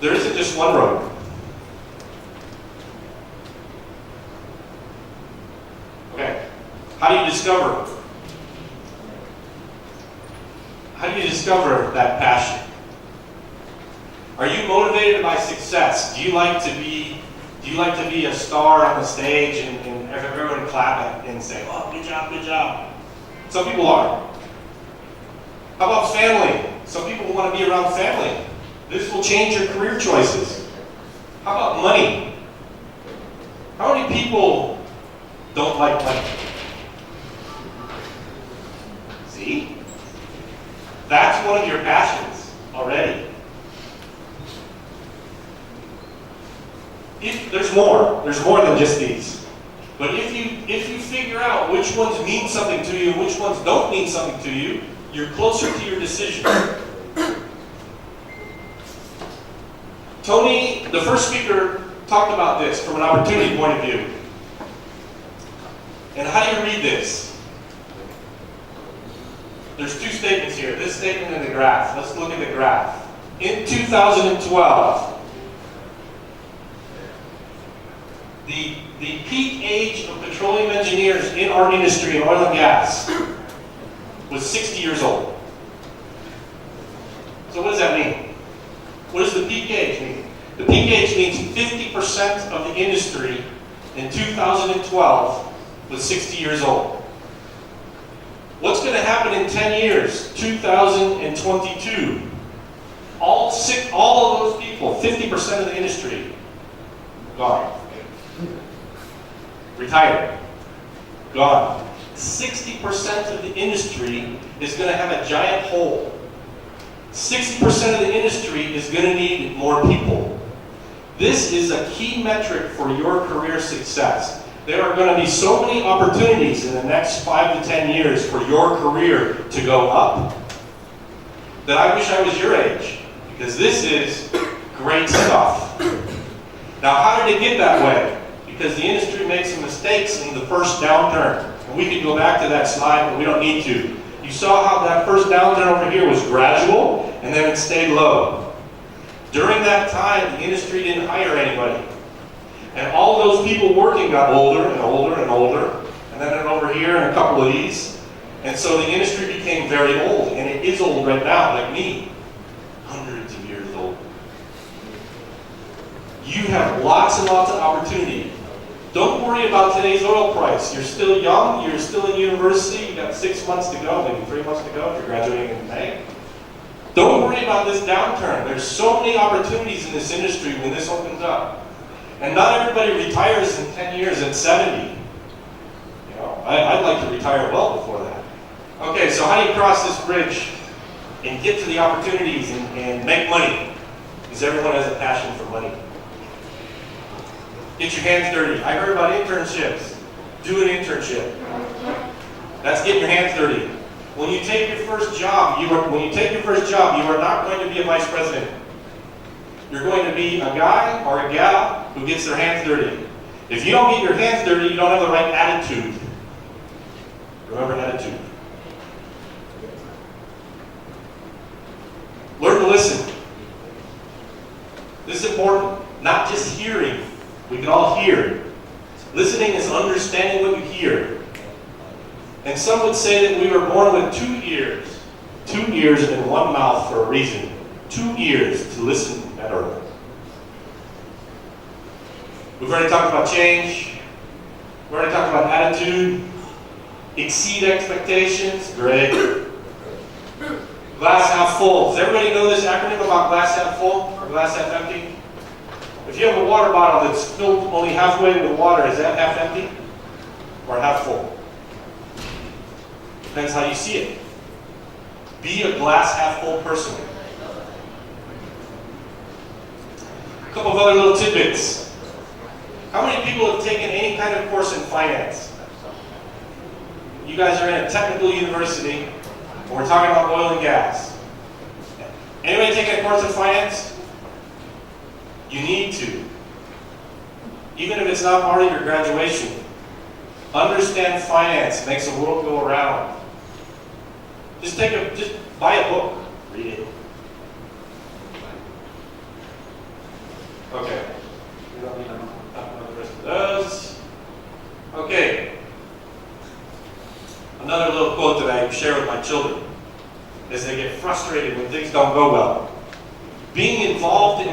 There isn't just one road. Okay. How do you discover? How do you discover that passion? Are you motivated by success? Do you like to be a star on the stage and everyone clap and say, "Oh, good job, good job"? Some people are. How about family? Some people want to be around family. This will change your career choices. How about money? How many people don't like money? See? That's one of your passions already. There's more than just these. But if you figure out which ones mean something to you and which ones don't mean something to you, you're closer to your decision. Tony, the first speaker, talked about this from an opportunity point of view. And how do you read this? There's two statements here, this statement and the graph. Let's look at the graph. In 2012, the peak age of petroleum engineers in our industry in oil and gas was 60 years old. So what does that mean? What does the peak age mean? The peak age means 50% of the industry in 2012 was 60 years old. What's going to happen in 10 years? 2022. All of those people, 50% of the industry, gone. Retired. Gone. 60% of the industry is going to have a giant hole. 60% of the industry is going to need more people. This is a key metric for your career success. There are going to be so many opportunities in the next 5 to 10 years for your career to go up that I wish I was your age, because this is great stuff. Now, how did it get that way? Because the industry made some mistakes in the first downturn. And we could go back to that slide, but we don't need to. You saw how that first downturn over here was gradual, and then it stayed low. During that time, the industry didn't hire anybody. And all those people working got older and older and older. And then over here and a couple of these. And so the industry became very old. And it is old right now, like me. Hundreds of years old. You have lots and lots of opportunity. Don't worry about today's oil price. You're still young, you're still in university, you've got 6 months to go, maybe 3 months to go if you're graduating in May. Don't worry about this downturn. There's so many opportunities in this industry when this opens up. And not everybody retires in 10 years at 70. You know, I'd like to retire well before that. Okay, so how do you cross this bridge and get to the opportunities and make money? Because everyone has a passion for money. Get your hands dirty. I heard about internships. Do an internship. That's getting your hands dirty. When you take your first job, you are not going to be a vice president. You're going to be a guy or a gal who gets their hands dirty. If you don't get your hands dirty, you don't have the right attitude. Remember attitude. Learn to listen. This is important. Not just hearing. We can all hear. Listening is understanding what you hear. And some would say that we were born with 2 ears. 2 ears and 1 mouth for a reason. 2 ears to listen better. We've already talked about change. We've already talked about attitude. Exceed expectations. Great. Glass half full. Does everybody know this acronym about glass half full or glass half empty? If you have a water bottle that's filled only halfway with water, is that half empty or half full? Depends how you see it. Be a glass half full person. A couple of other little tidbits. How many people have taken any kind of course in finance? You guys are in a technical university, and we're talking about oil and gas. Anybody taking a course in finance? You need to. Even if it's not part of your graduation, understand finance makes the world go around. Just buy a book, read it. Okay. We don't need to talk about the rest of those. Okay. Another little quote that I share with my children is they get frustrated when things don't go well. Being involved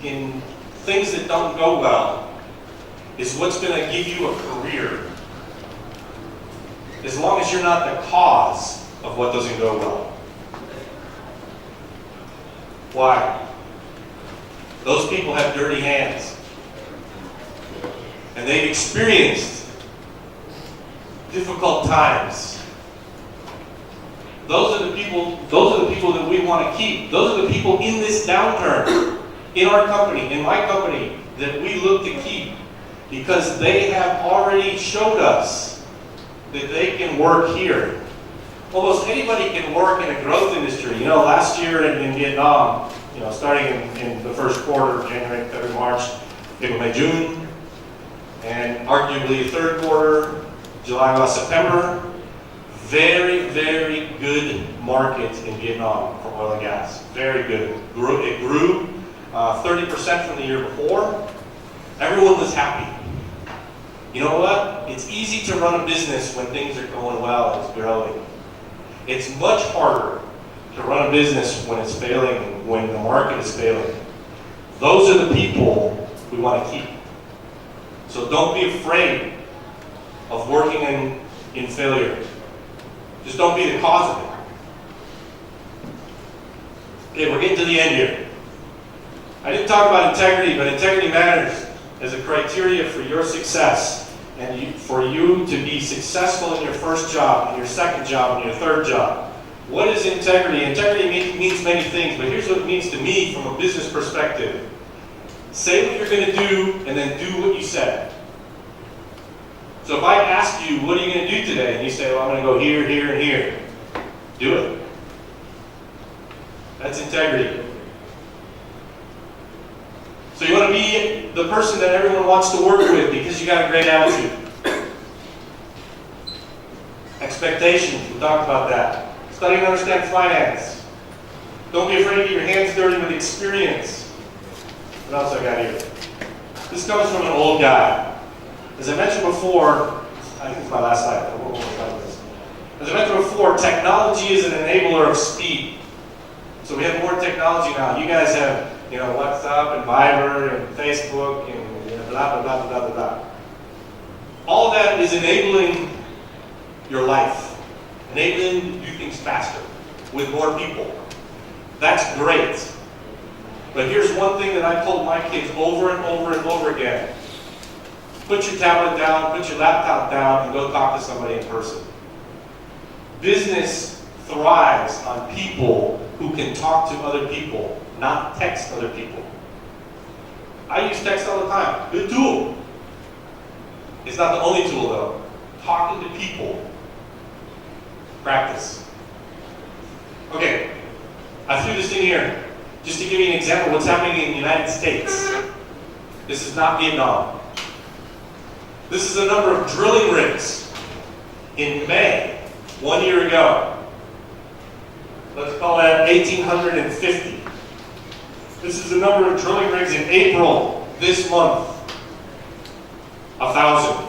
in things that don't go well is what's going to give you a career, as long as you're not the cause of what doesn't go well. Why? Those people have dirty hands. And they've experienced difficult times. Those are the people that we want to keep. Those are the people in this downturn, in our company, in my company, that we look to keep, because they have already showed us that they can work here. Almost anybody can work in a growth industry. You know, last year in Vietnam, you know, starting in the first quarter, January, February, March, April, May, June, and arguably third quarter, July, August, September, very, very good market in Vietnam for oil and gas. Very good. It grew 30% from the year before. Everyone was happy. You know what? It's easy to run a business when things are going well and it's growing. It's much harder to run a business when it's failing, when the market is failing. Those are the people we want to keep. So don't be afraid of working in failure. Just don't be the cause of it. Okay, we're getting to the end here. I didn't talk about integrity, but integrity matters as a criteria for your success, and for you to be successful in your first job, in your second job, in your third job. What is integrity? Integrity means many things, but here's what it means to me from a business perspective. Say what you're going to do, and then do what you said. So if I ask you, what are you going to do today? And you say, well, I'm going to go here, here, and here. Do it. That's integrity. So you want to be the person that everyone wants to work with because you got a great attitude. Expectations, we talked about that. Study and understand finance. Don't be afraid to get your hands dirty with experience. What else I got here? This comes from an old guy. As I mentioned before, I think it's my last slide. As I mentioned before, technology is an enabler of speed. So we have more technology now. You guys have, you know, WhatsApp and Viber and Facebook and blah, blah, blah, blah, blah, blah. All of that is enabling your life, enabling you to do things faster with more people. That's great. But here's one thing that I told my kids over and over and over again. Put your tablet down, put your laptop down, and go talk to somebody in person. Business thrives on people who can talk to other people, not text other people. I use text all the time. Good tool. It's not the only tool though. Talking to people. Practice. Okay, I threw this in here just to give you an example of what's happening in the United States. This is not Vietnam. This is the number of drilling rigs in May, 1 year ago. Let's call that 1,850. This is the number of drilling rigs in April, this month. 1,000.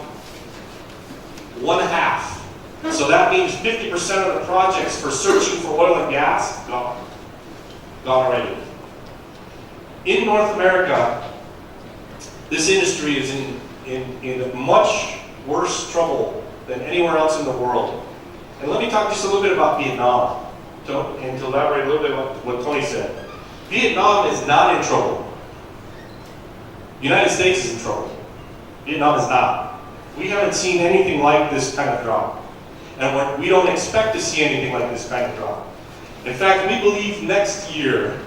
1/2. So that means 50% of the projects for searching for oil and gas, gone. Gone already. In North America, this industry is in much worse trouble than anywhere else in the world. And let me talk just a little bit about Vietnam, and to elaborate a little bit on what Tony said. Vietnam is not in trouble. The United States is in trouble. Vietnam is not. We haven't seen anything like this kind of drop. And we don't expect to see anything like this kind of drop. In fact, we believe next year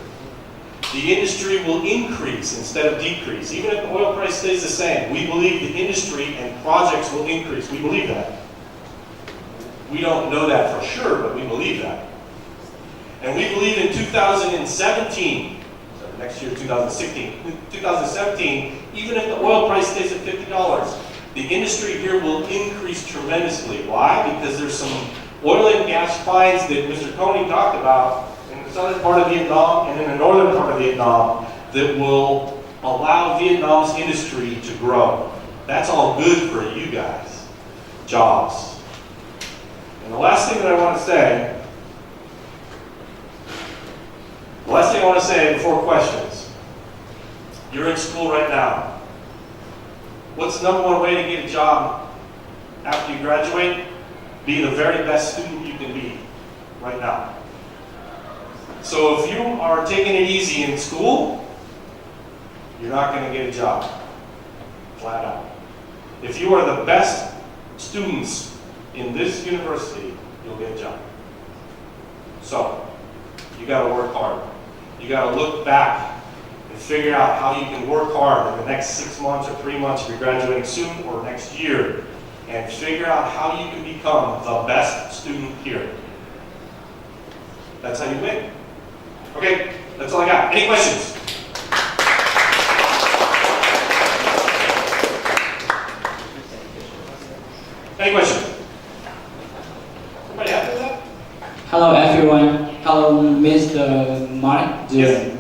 the industry will increase instead of decrease. Even if the oil price stays the same, we believe the industry and projects will increase. We believe that. We don't know that for sure, but we believe that. And we believe in 2017, so next year 2017, even if the oil price stays at $50, the industry here will increase tremendously. Why? Because there's some oil and gas finds that Mr. Tony talked about in the southern part of Vietnam and in the northern part of Vietnam that will allow Vietnam's industry to grow. That's all good for you guys. Jobs. And the last thing I want to say before questions. You're in school right now. What's the number one way to get a job after you graduate? Be the very best student you can be right now. So if you are taking it easy in school, you're not going to get a job, flat out. If you are the best students in this university, you'll get a job. So, you got to work hard. You got to look back and figure out how you can work hard in the next 6 months or 3 months if you're graduating soon, or next year, and figure out how you can become the best student here. That's how you win. Okay, that's all I got. Any questions? Any questions? Somebody after that? Hello everyone. Hello Mr. Mark. Yes.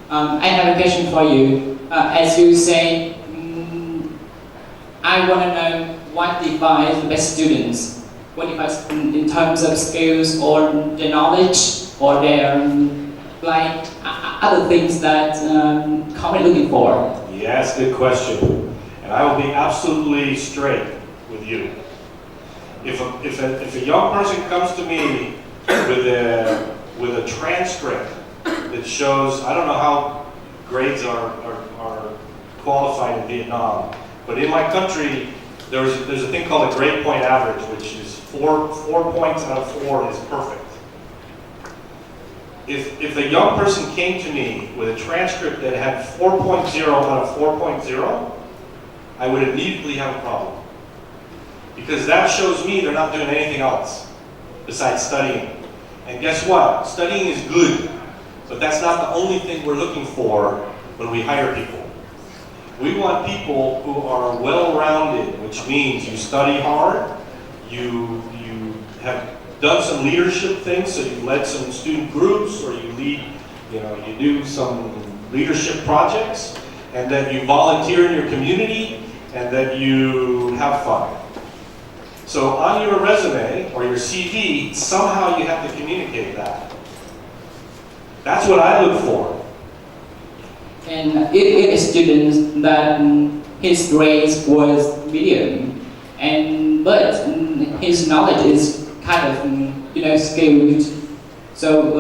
I have a question for you. As you say, I want to know what defines the best students. What defines in terms of skills or the knowledge or their other things that company looking for? Yes, good question. And I will be absolutely straight with you. If a young person comes to me with a transcript that shows, I don't know how grades are qualified in Vietnam, but in my country, there's a thing called a grade point average, which is 4 points out of 4 is perfect. If a young person came to me with a transcript that had 4.0 out of 4.0, I would immediately have a problem. Because that shows me they're not doing anything else besides studying. And guess what? Studying is good, but that's not the only thing we're looking for when we hire people. We want people who are well-rounded, which means you study hard, you have done some leadership things, so you've led some student groups, or you do some leadership projects, and that you volunteer in your community, and that you have fun. So on your resume or your CV, somehow you have to communicate that. That's what I look for. And if a student that his grades was medium, but his knowledge is kind of skilled. So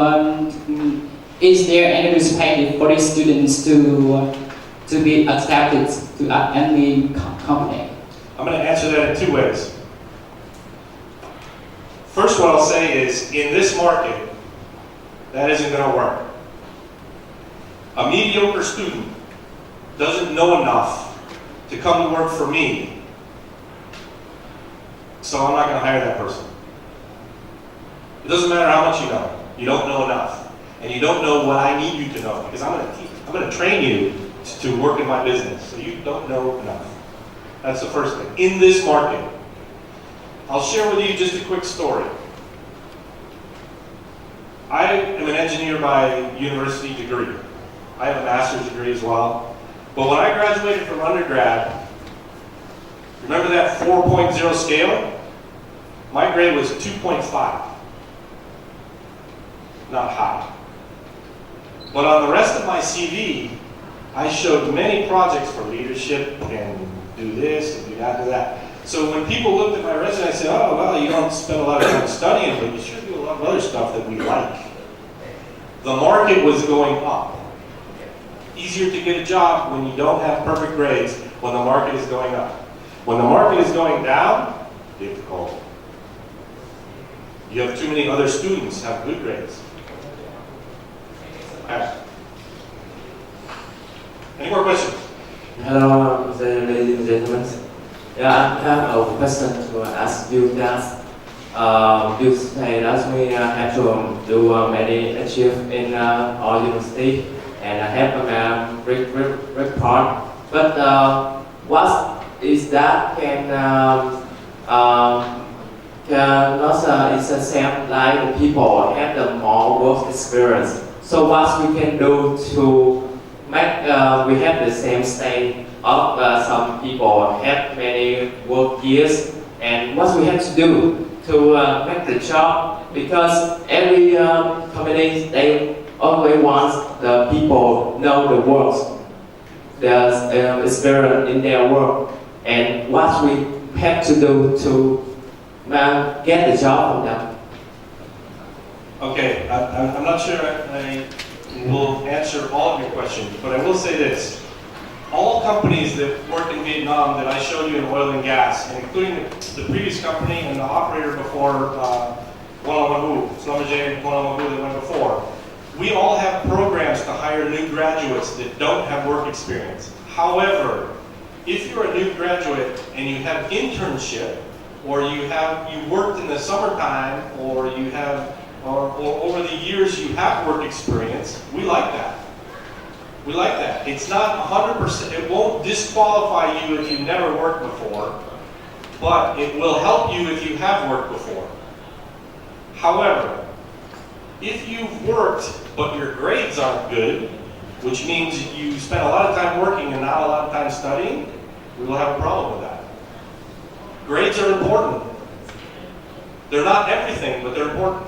is there any perspective for these students to be accepted to any company? I'm going to answer that in 2 ways. First, what I'll say is, in this market, that isn't going to work. A mediocre student doesn't know enough to come to work for me, so I'm not going to hire that person. It doesn't matter how much you know. You don't know enough. And you don't know what I need you to know, because I'm going to train you to work in my business, so you don't know enough. That's the first thing. In this market, I'll share with you just a quick story. I am an engineer by university degree. I have a master's degree as well. But when I graduated from undergrad, remember that 4.0 scale? My grade was 2.5. Not high. But on the rest of my CV, I showed many projects for leadership and do this and do that, do that. So when people looked at my resume, I said, oh, well, you don't spend a lot of time studying, but you sure do a lot of other stuff that we like. The market was going up. Easier to get a job when you don't have perfect grades when the market is going up. When the market is going down, difficult. You have too many other students have good grades. Okay. Any more questions? Hello, ladies and gentlemen. Yeah, I have a question to ask you guys. You say that we have to do many achievements in our university and have a great report. But what is that cannot it's the same like people have the more work experience. So what we can do to we have the same state of some people have many work years, and what we have to do to make the job, because every company they always want the people know the works, the experience in their work, and what we have to do to get the job from them. Okay, I'm not sure I will answer all of your questions, but I will say this. All companies that work in Vietnam that I showed you in oil and gas, and including the previous company and the operator before Schlumberger that went before, we all have programs to hire new graduates that don't have work experience. However, if you're a new graduate and you have internship, or you worked in the summertime, or over the years you have work experience, we like that. We like that. It's not 100%, it won't disqualify you if you've never worked before, but it will help you if you have worked before. However, if you've worked but your grades aren't good, which means you spent a lot of time working and not a lot of time studying, we will have a problem with that. Grades are important. They're not everything, but they're important.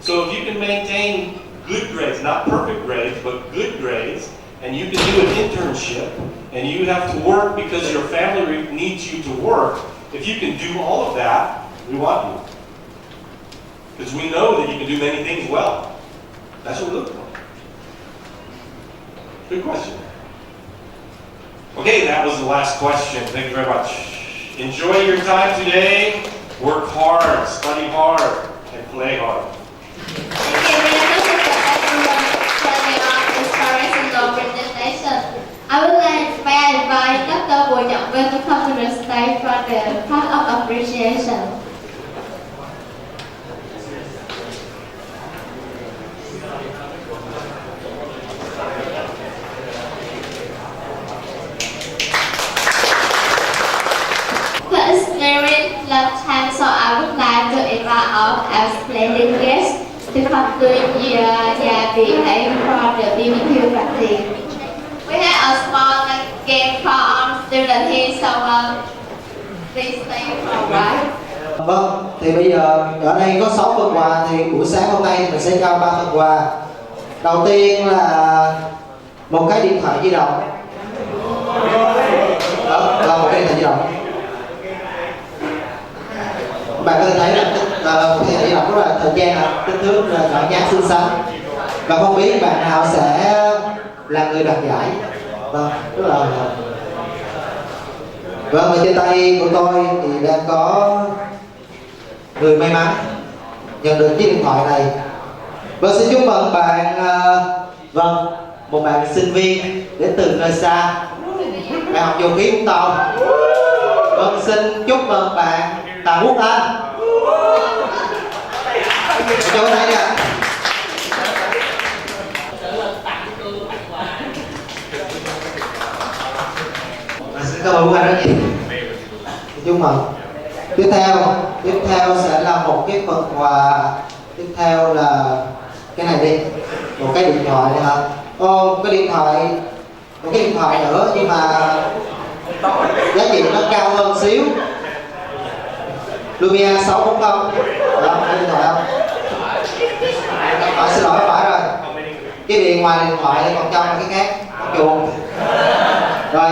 So if you can maintain good grades, not perfect grades, but good grades, and you can do an internship, and you have to work because your family needs you to work, if you can do all of that, we want you. Because we know that you can do many things well. That's what we look for. Good question. Okay, that was the last question. Thank you very much. Enjoy your time today. Work hard, study hard, and play hard. I would like to invite Dr. Bùi Trọng Vinh to come to the stage for the part of appreciation. The experience last time, so I would like to invite all our splendid guests to come to the BA for the BBQ party. We have a small game for our students here, so please stay for a while. Vâng, thì bây giờ ở đây có 6 phần quà, thì buổi sáng hôm nay mình sẽ trao 3 phần quà. Đầu tiên là một cái điện thoại di động. Đó, là một cái điện thoại di động. Bạn có thể thấy là một cái điện thoại di động rất là thời trang, kích thước nhỏ nhắn xinh xắn. Và không biết bạn nào sẽ là người đoạt giải. Vâng, rất là vâng, và trên tay của tôi thì đang có người may mắn nhận được chiếc điện thoại này. Vâng, xin chúc mừng bạn vâng, một bạn sinh viên đến từ nơi xa, Đại học Dầu khí Vũng Tàu. Vâng, xin chúc mừng bạn Tạ Quốc Anh. Cho cái tay đi ạ. Xin cảm ơn Quốc Anh rất nhiều. Chúc mừng. Tiếp theo sẽ là một cái phần quà. Tiếp theo là cái này đi, một cái điện thoại này hả? Một cái điện thoại nữa, nhưng mà giá trị nó cao hơn xíu. Lumia 640. Đó, cái điện thoại không? Xin lỗi, phải rồi. Cái điện ngoài điện thoại còn trong là cái khác, con chuột. Rồi,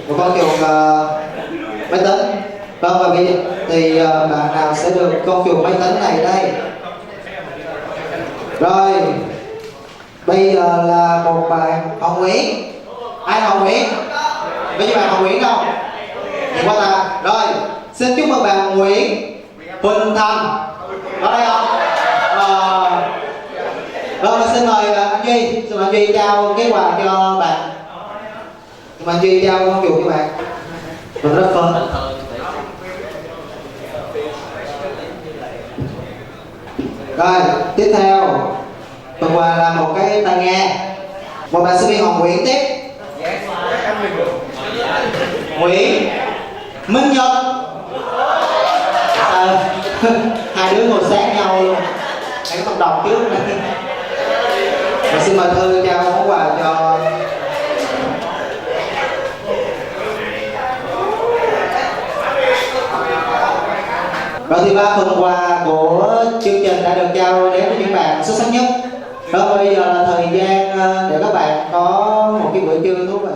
một con chuột máy tính. Vâng, và bây giờ thì bạn nào sẽ được con chuột máy tính này đây? Rồi, bây giờ là một bạn Hồng Nguyễn. Ai Hồng Nguyễn? Bây giờ bạn Hồng Nguyễn đâu? Thì qua ta. Rồi, xin chúc mừng bạn Nguyễn Huỳnh Thành. Ở đây không? Vâng, xin mời anh Duy. Xin mời anh Duy trao cái quà cho bạn. Xin mời anh Duy trao con chuột cho bạn. Mình rất phấn. Rồi, tiếp theo phần quà là một cái tai nghe. Một bạn sinh viên Hồng Nguyễn tiếp. Nguyễn Minh Nhật. Hai đứa ngồi sát nhau luôn. Hãy không đọc trước. Và xin mời Thư trao món quà cho thì 3 phần quà của chương trình đã được trao đến với những bạn xuất sắc nhất. Đó, bây giờ là thời gian để các bạn có một cái bữa trưa thú vị.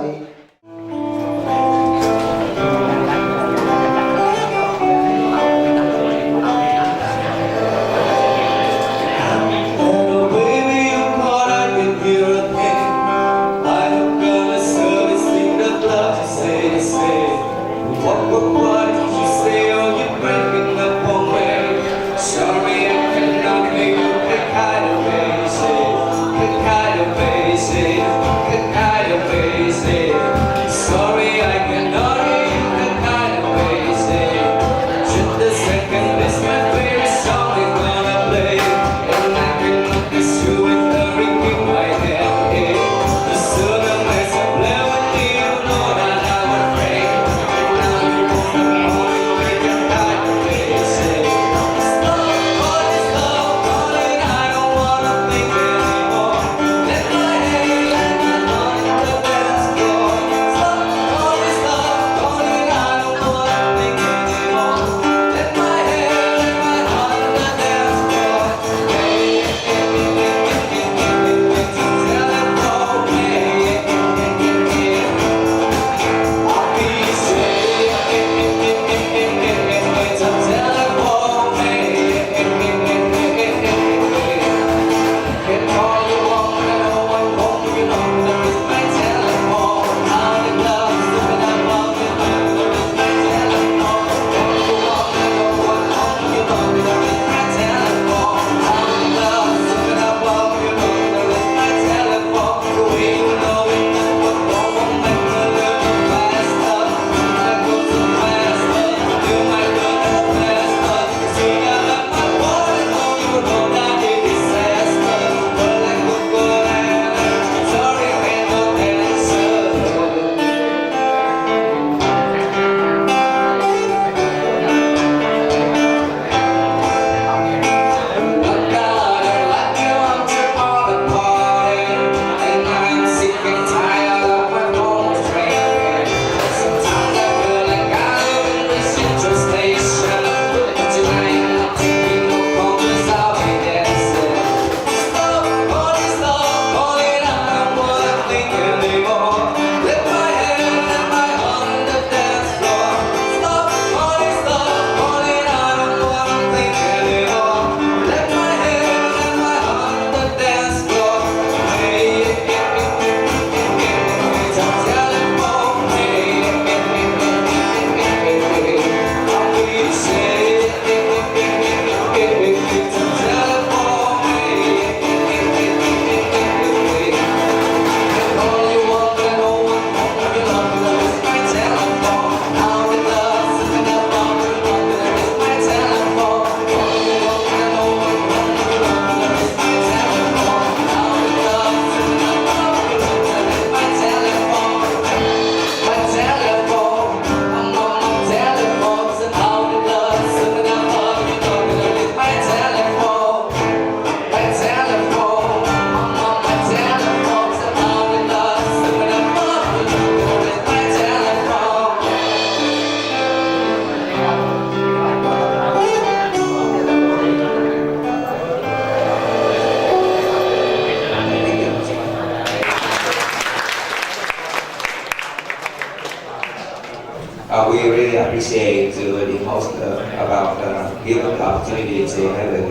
We really appreciate the host about giving the opportunity to have a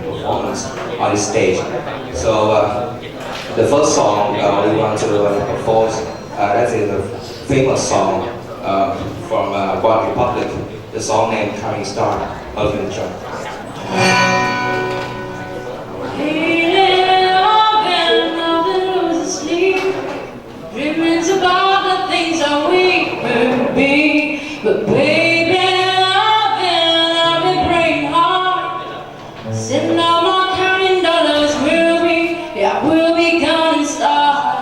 performance on the stage. So the first song we want to perform, that is a famous song from One Republic, the song named Coming Star, Elton John. But baby, I've been praying hard. Sitting on my counting dollars, we'll be counting stars.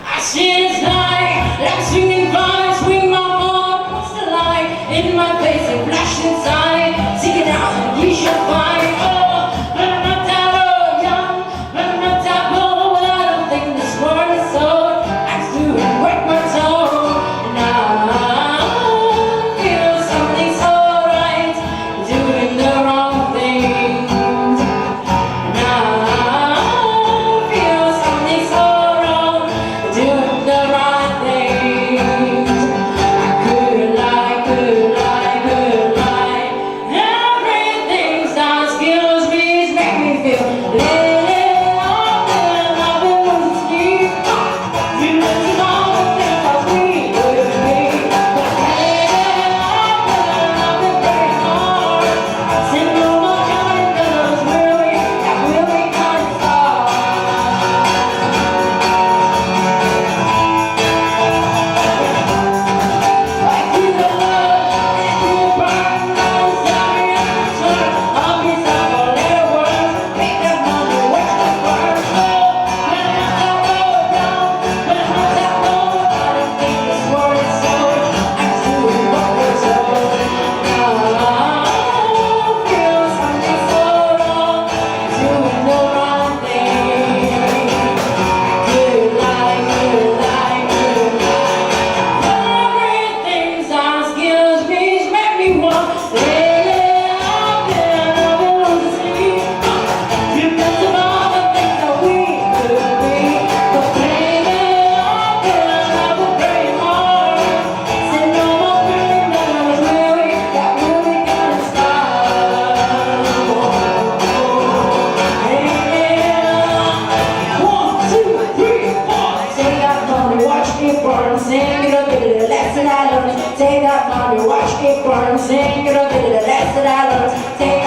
I see it's like swinging vines, swing my ball, what's the light in my face and flash inside, seeking out and we shall find. Oh, but I'm not that old, young, but I'm not that old. I don't think this world is so. I do break my toe, and I'm here. that money, watch it burn. Sing, you know, the less that I learn. Take